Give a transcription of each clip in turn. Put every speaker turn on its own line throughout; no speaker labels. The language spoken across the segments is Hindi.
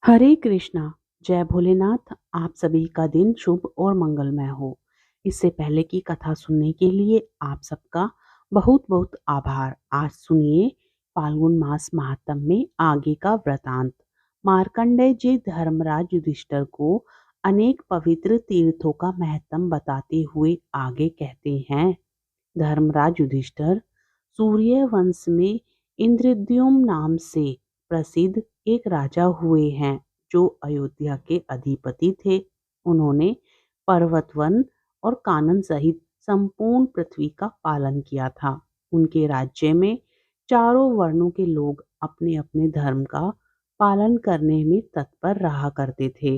हरे कृष्णा। जय भोलेनाथ। आप सभी का दिन शुभ और मंगलमय हो। इससे पहले की कथा सुनने के लिए आप सबका बहुत बहुत आभार। आज सुनिए फाल्गुन मास महात्म में आगे का वृतांत। मार्कंडेय जी धर्मराज युधिष्ठिर को अनेक पवित्र तीर्थों का महत्व बताते हुए आगे कहते हैं। धर्मराज युधिष्ठिर सूर्य वंश में इंद्रद्युम्न नाम से प्रसिद्ध एक राजा हुए हैं जो अयोध्या के अधिपति थे। उन्होंने पर्वतवन और कानन सहित संपूर्ण पृथ्वी का पालन किया था। उनके राज्य में चारों वर्णों के लोग अपने अपने धर्म का पालन करने में तत्पर रहा करते थे।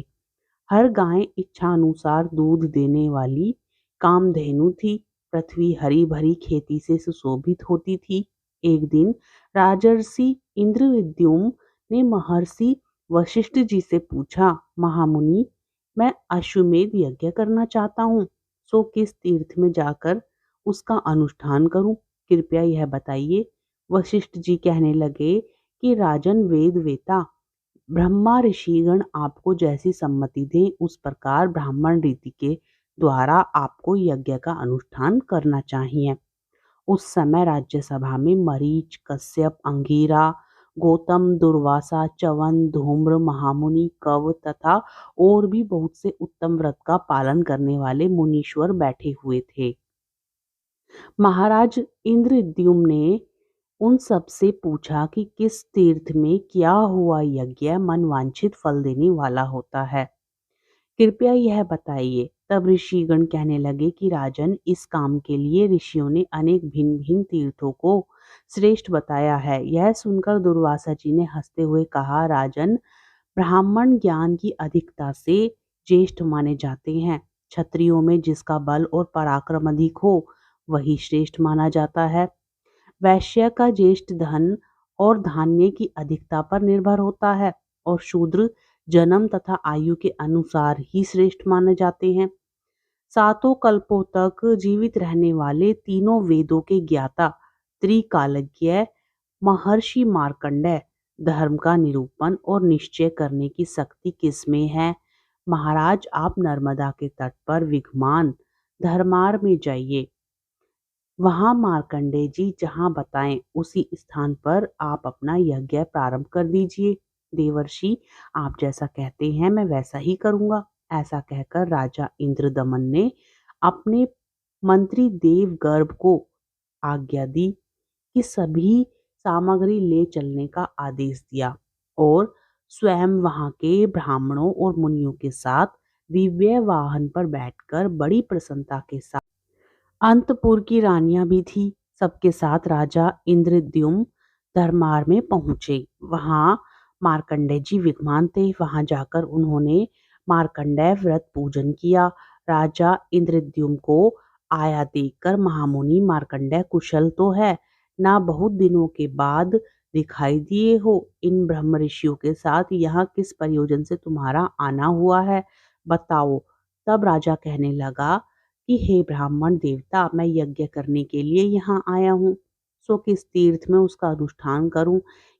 हर गाय इच्छानुसार दूध देने वाली कामधेनु थी। पृथ्वी हरी भरी खेती से सुशोभित होती थी। एक दिन राजर्षि इंद्रविद्युम्न ने महर्षि वशिष्ठ जी से पूछा, महामुनि, मैं अश्वमेध यज्ञ करना चाहता हूँ, सो किस तीर्थ में जाकर उसका अनुष्ठान करूं? कृपया यह बताइए। वशिष्ठ जी कहने लगे कि राजन वेद वेता ब्रह्मा ऋषिगण आपको जैसी सम्मति दें उस प्रकार ब्राह्मण रीति के द्वारा आपको यज्ञ का अनुष्ठान करना चाहिए। उस समय राज्यसभा में मरीच, कश्यप, अंगीरा, गौतम, दुर्वासा, च्यवन, धूम्र, महामुनि, कव तथा और भी बहुत से उत्तम व्रत का पालन करने वाले मुनीश्वर बैठे हुए थे। महाराज इंद्रद्युम्न ने उन सब से पूछा कि किस तीर्थ में किया हुआ यज्ञ मनवांछित फल देने वाला होता है, कृपया यह बताइए। तब ऋषिगण कहने लगे कि राजन, इस काम के लिए ऋषियों ने अनेक भिन्न भिन्न तीर्थों को श्रेष्ठ बताया है। यह सुनकर दुर्वासा जी ने हंसते हुए कहा, राजन, ब्राह्मण ज्ञान की अधिकता से ज्येष्ठ माने जाते हैं। क्षत्रियों में जिसका बल और पराक्रम अधिक हो वही श्रेष्ठ माना जाता है। वैश्य का ज्येष्ठ धन और धान्य की अधिकता पर निर्भर होता है और शूद्र जन्म तथा आयु के अनुसार ही श्रेष्ठ माने जाते हैं। सातों कल्पों तक जीवित रहने वाले तीनों वेदों के ज्ञाता त्रिकालज्ञ महर्षि मार्कंडेय धर्म का निरूपण और निश्चय करने की शक्ति किसमें है? महाराज, आप नर्मदा के तट पर विद्यमान धर्मार में जाइए। वहां मार्कंडेय जी जहां बताएं उसी स्थान पर आप अपना यज्ञ प्रारंभ कर दीजिए। देवर्षि, आप जैसा कहते हैं मैं वैसा ही करूंगा। ऐसा कहकर राजा इंद्रदमन ने अपने मंत्री देवगर्भ को आज्ञा दी कि सभी सामग्री ले चलने का आदेश दिया और स्वयं वहां के ब्राह्मणों और मुनियों के साथ दिव्य वाहन पर बैठकर बड़ी प्रसन्नता के साथ अंतपुर की रानियां भी थी। सबके साथ राजा इंद्रद्युम्न धर्मार में पहुंचे। वहां मार्कंडेय जी विद्यमान थे। वहां जाकर उन्होंने मार्कंडेय व्रत पूजन किया। राजा इंद्रद्युम्न को आया देखकर महामुनि, मार्कंडेय कुशल तो है ना? बहुत दिनों के बाद दिखाई दिए हो। इन ब्रह्म ऋषियों के साथ यहाँ किस प्रयोजन से तुम्हारा आना हुआ है, बताओ। तब राजा कहने लगा कि हे ब्राह्मण देवता, मैं यज्ञ करने के लिए यहाँ आया हूँ, सो किस तीर्थ में उसका अनुष्ठान करूं,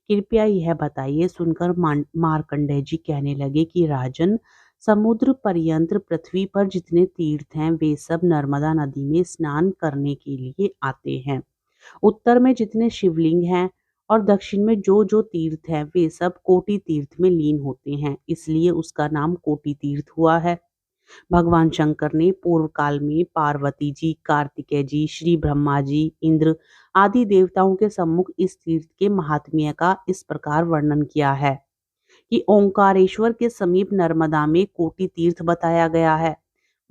कृपया यह बताइए। सुनकर मार्कंडेय जी कहने लगे कि राजन, समुद्र पर्यंत पृथ्वी पर जितने तीर्थ हैं वे सब नर्मदा नदी में स्नान करने के लिए आते हैं। उत्तर में जितने शिवलिंग हैं और दक्षिण में जो जो तीर्थ हैं वे सब कोटि तीर्थ में लीन होते हैं, इसलिए उसका नाम कोटि तीर्थ हुआ है। भगवान शंकर ने पूर्व काल में पार्वती जी, कार्तिकेय जी, श्री ब्रह्मा जी, इंद्र आदि देवताओं के सम्मुख इस तीर्थ के महात्म्य का इस प्रकार वर्णन किया है कि ओंकारेश्वर के समीप नर्मदा में कोटि तीर्थ बताया गया है।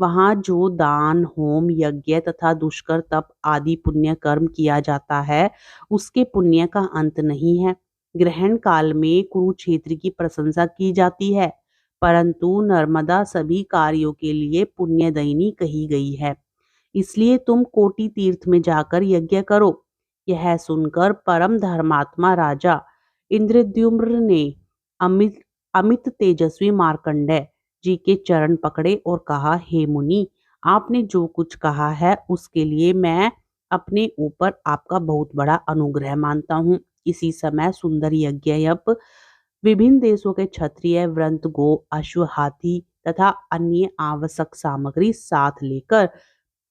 वहां जो दान, होम, यज्ञ तथा दुष्कर तप आदि पुण्य कर्म किया जाता है उसके पुण्य का अंत नहीं है। ग्रहण काल में कुरुक्षेत्र की प्रशंसा की जाती है, परंतु नर्मदा सभी कार्यों के लिए पुण्यदायिनी कही गई है, इसलिए तुम कोटि तीर्थ में जाकर यज्ञ करो। यह सुनकर परम धर्मात्मा राजा इंद्रद्युम्न ने अमित अमित तेजस्वी मार्कंडेय जी के चरण पकड़े और कहा, हे मुनि, आपने जो कुछ कहा है उसके लिए मैं अपने ऊपर आपका बहुत बड़ा अनुग्रह मानता हूँ। इसी समय सुंदर यज्ञ विभिन्न देशों के क्षत्रिय व्रंत गो, अश्व, हाथी तथा अन्य आवश्यक सामग्री साथ लेकर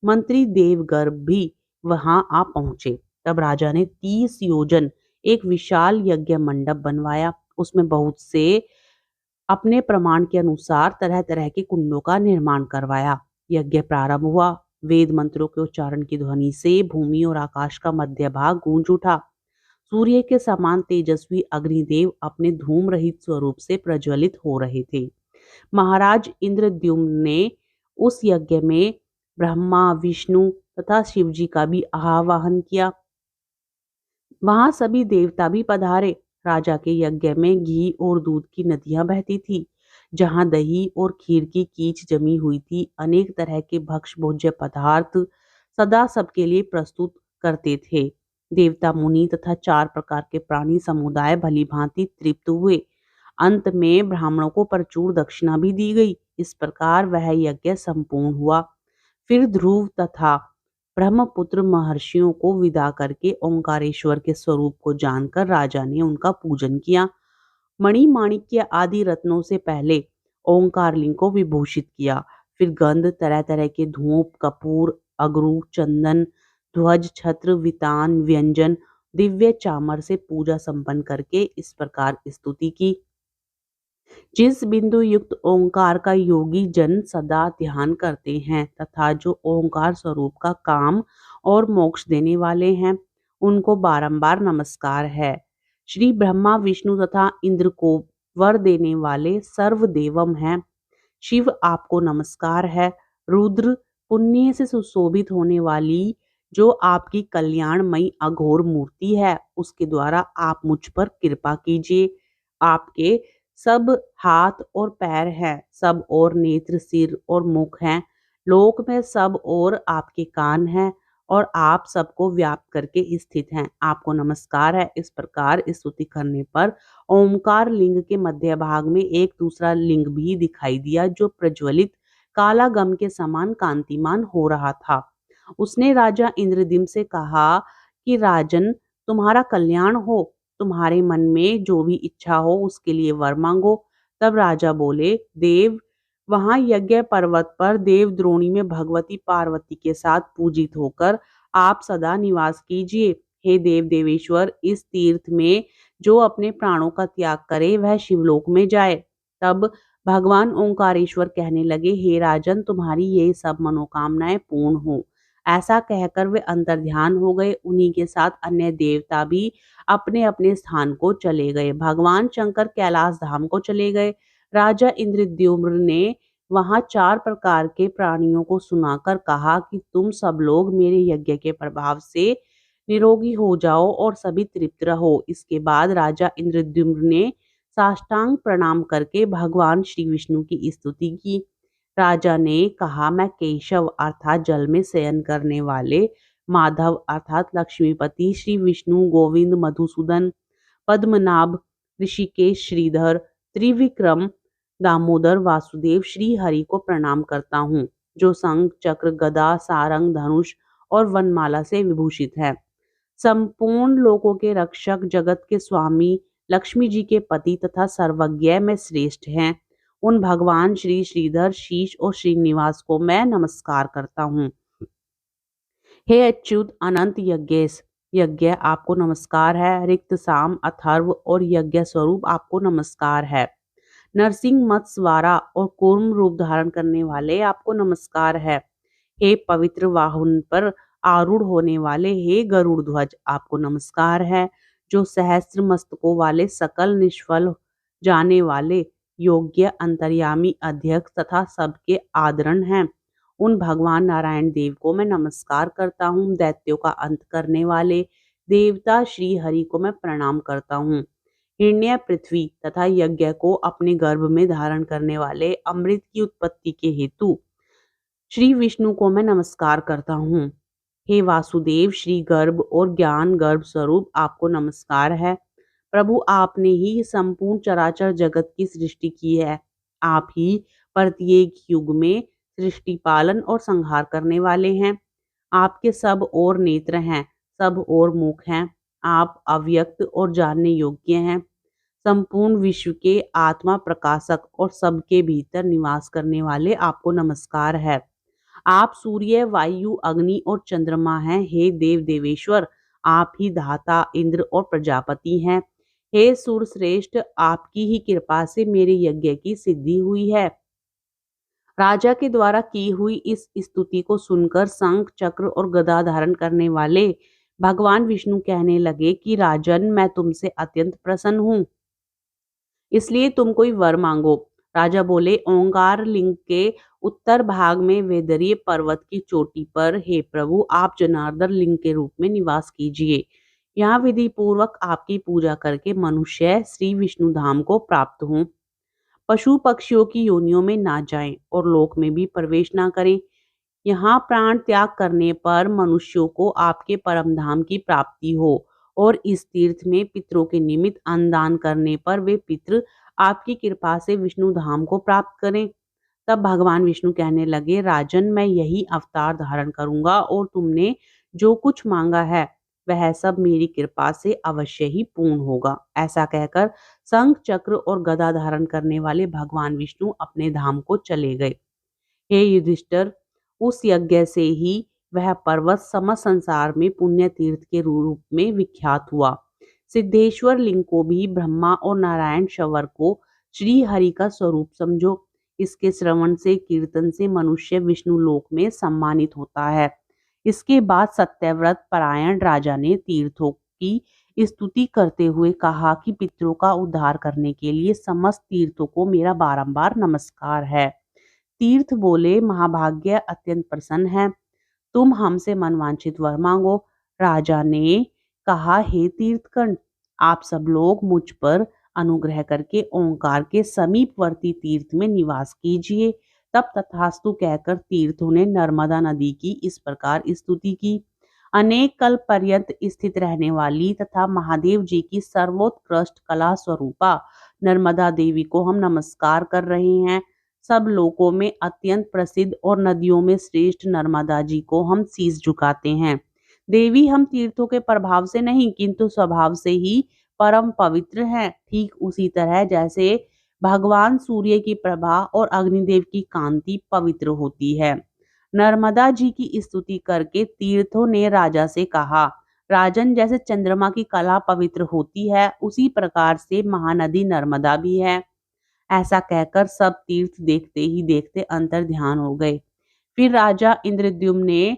मंत्री देवगर्भ भी वहां आ पहुंचे। तब राजा ने 30 योजन एक विशाल यज्ञ मंडप बनवाया। उसमें बहुत से अपने प्रमाण के अनुसार तरह तरह के कुंडों का निर्माण करवाया। यज्ञ प्रारंभ हुआ। वेद मंत्रों के उच्चारण की ध्वनि से भूमि और आकाश का मध्य भाग गूंज उठा। सूर्य के समान तेजस्वी अग्निदेव अपने धूम रहित स्वरूप से प्रज्वलित हो रहे थे। महाराज इंद्रद्युम्न ने उस यज्ञ में ब्रह्मा, विष्णु तथा शिवजी का भी आवाहन किया। वहां सभी देवता भी पधारे। राजा के यज्ञ में घी और दूध की नदियां बहती थी। जहां दही और खीर की कीच जमी हुई थी। अनेक तरह के भक्ष भोज्य पदार्थ सदा सबके लिए प्रस्तुत करते थे। देवता, मुनि तथा 4 प्रकार के प्राणी समुदाय भली भांति तृप्त हुए। अंत में ब्राह्मणों को प्रचुर दक्षिणा भी दी गई। इस प्रकार वह यज्ञ संपूर्ण हुआ। फिर ध्रुव तथा ब्रह्मपुत्र महर्षियों को विदा करके ओंकारेश्वर के स्वरूप को जानकर राजा ने उनका पूजन किया। मणि माणिक्य आदि रत्नों से पहले ओंकार लिंग को विभूषित किया। फिर गंध, तरह तरह के धूप, कपूर, अगरू, चंदन, ध्वज, छत्र, वितान, व्यंजन, दिव्य चामर से पूजा संपन्न करके इस प्रकार स्तुति की। जिस बिंदु युक्त ओंकार का योगी जन सदा ध्यान करते हैं तथा जो ओंकार स्वरूप का काम और मोक्ष देने वाले हैं, उनको बारंबार नमस्कार है। श्री ब्रह्मा, विष्णु तथा इंद्र को वर देने वाले सर्वदेवम हैं। शिव, आपको नमस्कार है। रुद्र, पुण्य से सुशोभित होने वाली जो आपकी कल्याणमयी अघोर मूर्ति है, उसके द्वारा आप मुझ पर कृपा कीजिए। आपके सब हाथ और पैर हैं, सब और नेत्र, सिर और मुख हैं। लोक में सब और आपके कान हैं और आप सबको व्याप्त करके स्थित हैं। आपको नमस्कार है। इस प्रकार स्तुति करने पर ओमकार लिंग के मध्य भाग में एक दूसरा लिंग भी दिखाई दिया, जो प्रज्वलित काला गम के समान कांतिमान हो रहा था। उसने राजा इंद्रदिम से कहा कि राजन, तुम्हारा कल्याण हो। तुम्हारे मन में जो भी इच्छा हो उसके लिए वर मांगो। तब राजा बोले, देव, वहां यज्ञ पर्वत पर देवद्रोणी में भगवती पार्वती के साथ पूजित होकर आप सदा निवास कीजिए। हे देव देवेश्वर, इस तीर्थ में जो अपने प्राणों का त्याग करे वह शिवलोक में जाए। तब भगवान ओंकारेश्वर कहने लगे, हे राजन, तुम्हारी ये सब मनोकामनाएं पूर्ण हो। ऐसा कहकर वे अंतर्ध्यान हो गए। उन्हीं के साथ अन्य देवता भी अपने अपने स्थान को चले गए। भगवान शंकर कैलाश धाम को चले गए। राजा इंद्रद्युम्न ने वहां 4 प्रकार के प्राणियों को सुनाकर कहा कि तुम सब लोग मेरे यज्ञ के प्रभाव से निरोगी हो जाओ और सभी तृप्त रहो। इसके बाद राजा इंद्रद्युम्न ने साष्टांग प्रणाम करके भगवान श्री विष्णु की स्तुति की। राजा ने कहा, मैं केशव अर्थात जल में शयन करने वाले, माधव अर्थात लक्ष्मीपति, श्री विष्णु, गोविंद, मधुसूदन, पद्मनाभ, ऋषिकेश, श्रीधर, त्रिविक्रम, दामोदर, वासुदेव, श्री हरि को प्रणाम करता हूँ, जो शंख, चक्र, गदा, सारंग, धनुष और वनमाला से विभूषित है। संपूर्ण लोकों के रक्षक, जगत के स्वामी, लक्ष्मी जी के पति तथा सर्वज्ञ में श्रेष्ठ हैं। उन भगवान श्री श्रीधर, शीश और श्रीनिवास को मैं नमस्कार करता हूँ। हे अच्युत अनंत यज्ञेश, यज्ञ आपको नमस्कार है। रिक्त, साम, अथर्व और यज्ञ स्वरूप आपको नमस्कार है। नरसिंह, मत्स्य, वारा और कूर्म रूप धारण करने वाले आपको नमस्कार है। हे पवित्र वाहन पर आरूढ़ होने वाले, हे गरुड़ ध्वज, आपको नमस्कार है। जो सहस्त्र मस्तकों वाले, सकल निष्फल जाने वाले, योग्य, अंतर्यामी, अध्यक्ष तथा सबके आदरण हैं, उन भगवान नारायण देव को मैं नमस्कार करता हूँ। दैत्यों का अंत करने वाले देवता श्री हरि को मैं प्रणाम करता हूँ। हिरण्य, पृथ्वी तथा यज्ञ को अपने गर्भ में धारण करने वाले, अमृत की उत्पत्ति के हेतु श्री विष्णु को मैं नमस्कार करता हूँ। हे वासुदेव, श्री गर्भ और ज्ञान गर्भ स्वरूप आपको नमस्कार है। प्रभु, आपने ही संपूर्ण चराचर जगत की सृष्टि की है। आप ही प्रत्येक युग में सृष्टि, पालन और संहार करने वाले हैं। आपके सब और नेत्र हैं, सब और मुख हैं। आप अव्यक्त और जानने योग्य हैं। संपूर्ण विश्व के आत्मा प्रकाशक और सबके भीतर निवास करने वाले आपको नमस्कार है। आप सूर्य, वायु, अग्नि और चंद्रमा हैं। हे देव देवेश्वर, आप ही धाता, इंद्र और प्रजापति हैं। हे सूर श्रेष्ठ, आपकी ही कृपा से मेरे यज्ञ की सिद्धि हुई है। राजा के द्वारा की हुई इस स्तुति को सुनकर शंख, चक्र और गदा धारण करने वाले भगवान विष्णु कहने लगे कि राजन, मैं तुमसे अत्यंत प्रसन्न हूँ, इसलिए तुम कोई वर मांगो। राजा बोले, ओंकार लिंग के उत्तर भाग में वेदरीय पर्वत की चोटी पर हे प्रभु, आप जनार्दन लिंग के रूप में निवास कीजिए। यहाँ विधि पूर्वक आपकी पूजा करके मनुष्य श्री विष्णु धाम को प्राप्त हों, पशु पक्षियों की योनियों में ना जाएं और लोक में भी प्रवेश ना करें। यहाँ प्राण त्याग करने पर मनुष्यों को आपके परम धाम की प्राप्ति हो और इस तीर्थ में पितरों के निमित्त अन्नदान करने पर वे पितृ आपकी कृपा से विष्णु धाम को प्राप्त करें। तब भगवान विष्णु कहने लगे, राजन, मैं यही अवतार धारण करूंगा और तुमने जो कुछ मांगा है वह सब मेरी कृपा से अवश्य ही पूर्ण होगा। ऐसा कहकर शंख, चक्र और गदा धारण करने वाले भगवान विष्णु अपने धाम को चले गए। हे युधिष्ठिर, उस यज्ञ से ही वह पर्वत समस्त संसार में पुण्य तीर्थ के रूप में विख्यात हुआ। सिद्धेश्वर लिंग को भी ब्रह्मा और नारायण शवर को श्री हरि का स्वरूप समझो। इसके श्रवण से, कीर्तन से मनुष्य विष्णु लोक में सम्मानित होता है। इसके बाद सत्यव्रत परायण राजा ने तीर्थों की स्तुति करते हुए कहा कि पितरों का उद्धार करने के लिए समस्त तीर्थों को मेरा बारंबार नमस्कार है। तीर्थ बोले, महाभाग्य अत्यंत प्रसन्न है, तुम हमसे मनवांछित वर मांगो। राजा ने कहा, हे तीर्थकंठ, आप सब लोग मुझ पर अनुग्रह करके ओंकार के समीपवर्ती तीर्थ में निवास कीजिए। तब तथास्तु कहकर तीर्थों ने नर्मदा नदी की इस प्रकार स्तुति की। अनेक कल्प पर्यंत स्थित रहने वाली तथा महादेव जी की सर्वोत्कृष्ट कला स्वरूपा नर्मदा देवी को हम नमस्कार कर रहे हैं। सब लोकों में अत्यंत प्रसिद्ध और नदियों में श्रेष्ठ नर्मदा जी को हम शीश झुकाते हैं। देवी, हम तीर्थों के प्रभाव से नहीं किंतु स्वभाव से ही परम पवित्र हैं। ठीक उसी तरह जैसे भगवान सूर्य की प्रभा और अग्निदेव की कांति पवित्र होती है। नर्मदा जी की स्तुति करके तीर्थों ने राजा से कहा, राजन, जैसे चंद्रमा की कला पवित्र होती है उसी प्रकार से महानदी नर्मदा भी है। ऐसा कहकर सब तीर्थ देखते ही देखते अंतर ध्यान हो गए। फिर राजा इंद्रद्युम्न ने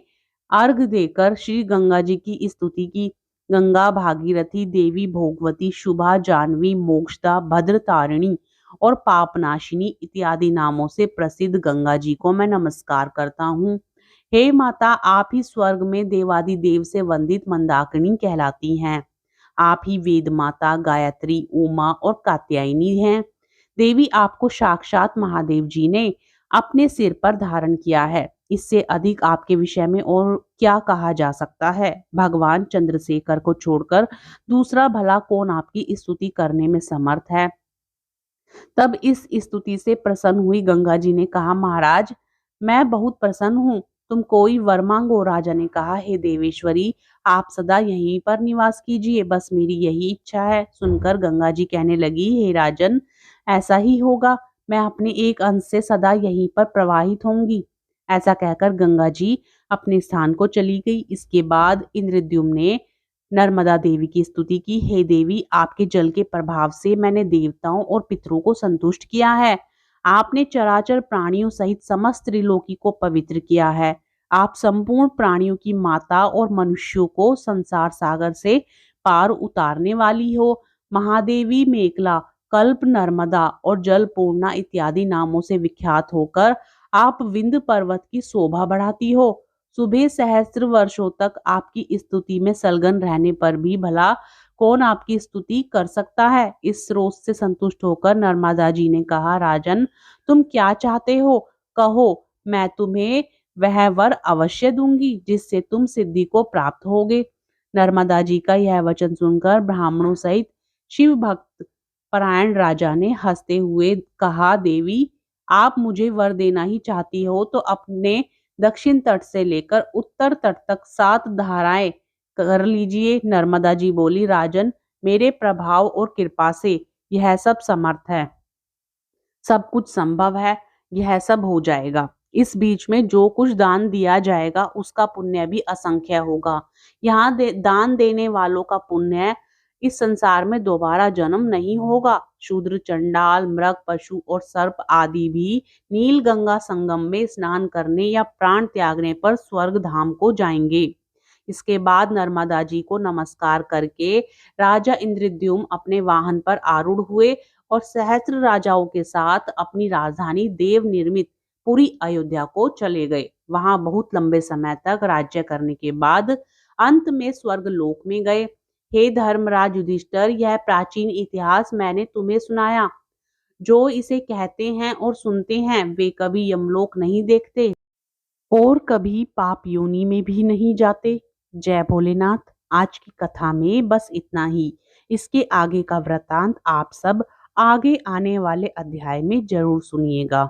अर्घ देकर श्री गंगा जी की स्तुति की। गंगा, भागीरथी, देवी भोगवती, शुभा, जानवी, मोक्षदा, भद्रतारिणी और पापनाशिनी इत्यादि नामों से प्रसिद्ध गंगा जी को मैं नमस्कार करता हूँ। हे माता, आप ही स्वर्ग में देवादिदेव से वंदित मंदाकिनी कहलाती हैं। आप ही वेद माता, गायत्री, उमा और कात्यायनी हैं। देवी, आपको साक्षात महादेव जी ने अपने सिर पर धारण किया है। इससे अधिक आपके विषय में और क्या कहा जा सकता है। भगवान चंद्रशेखर को छोड़कर दूसरा भला कौन आपकी स्तुति करने में समर्थ है। तब इस स्तुति से प्रसन्न हुई गंगा जी ने कहा, महाराज, मैं बहुत प्रसन्न हूँ, तुम कोई वर मांगो। राजा ने कहा, हे देवेश्वरी, आप सदा यहीं पर निवास कीजिए, बस मेरी यही इच्छा है। सुनकर गंगा जी कहने लगी, हे राजन, ऐसा ही होगा, मैं अपने एक अंश से सदा यहीं पर प्रवाहित होंगी। ऐसा कहकर गंगा जी अपने स्थान को चली गई। इसके बाद इंद्रद्युम्न ने नर्मदा देवी की स्तुति की। हे देवी, आपके जल के प्रभाव से मैंने देवताओं और पितरों को संतुष्ट किया है। आपने चराचर प्राणियों सहित समस्त त्रिलोकी को पवित्र किया है। आप संपूर्ण प्राणियों की माता और मनुष्यों को संसार सागर से पार उतारने वाली हो। महादेवी, मेखला, कल्प, नर्मदा और जलपूर्णा इत्यादि नामों से विख्यात होकर आप विंध्य पर्वत की शोभा बढ़ाती हो। सुबह सहस्त्र वर्षों तक आपकी स्तुति में संलग्न रहने पर भी भला कौन आपकी स्तुति कर सकता है। इस रोष से संतुष्ट होकर नर्मदा जी ने कहा, राजन, तुम क्या चाहते हो, कहो, मैं तुम्हें वह वर अवश्य दूंगी जिससे तुम सिद्धि को प्राप्त होगे। नर्मदा जी का यह वचन सुनकर ब्राह्मणों सहित शिव भक्त परायण राजा ने हंसते हुए कहा, देवी, आप मुझे वर देना ही चाहती हो तो अपने दक्षिण तट से लेकर उत्तर तट तक 7 धाराएं कर लीजिए। नर्मदा जी बोली, राजन, मेरे प्रभाव और कृपा से यह सब समर्थ है, सब कुछ संभव है, यह सब हो जाएगा। इस बीच में जो कुछ दान दिया जाएगा उसका पुण्य भी असंख्य होगा। दान देने वालों का पुण्य इस संसार में दोबारा जन्म नहीं होगा। शूद्र, चंडाल, मृग, पशु और सर्प आदि भी नील गंगा संगम में स्नान करने या प्राण त्यागने पर स्वर्ग धाम को जाएंगे। इसके बाद नर्मदा जी को नमस्कार करके राजा इंद्रद्युम्न अपने वाहन पर आरूढ़ हुए और सहस्त्र राजाओं के साथ अपनी राजधानी देव निर्मित पूरी अयोध्या को चले गए। वहां बहुत लंबे समय तक राज्य करने के बाद अंत में स्वर्ग लोक में गए। हे धर्मराज युधिष्ठिर, यह प्राचीन इतिहास मैंने तुम्हें सुनाया। जो इसे कहते हैं और सुनते हैं वे कभी यमलोक नहीं देखते और कभी पाप योनि में भी नहीं जाते। जय भोलेनाथ। आज की कथा में बस इतना ही। इसके आगे का वृतांत आप सब आगे आने वाले अध्याय में जरूर सुनिएगा।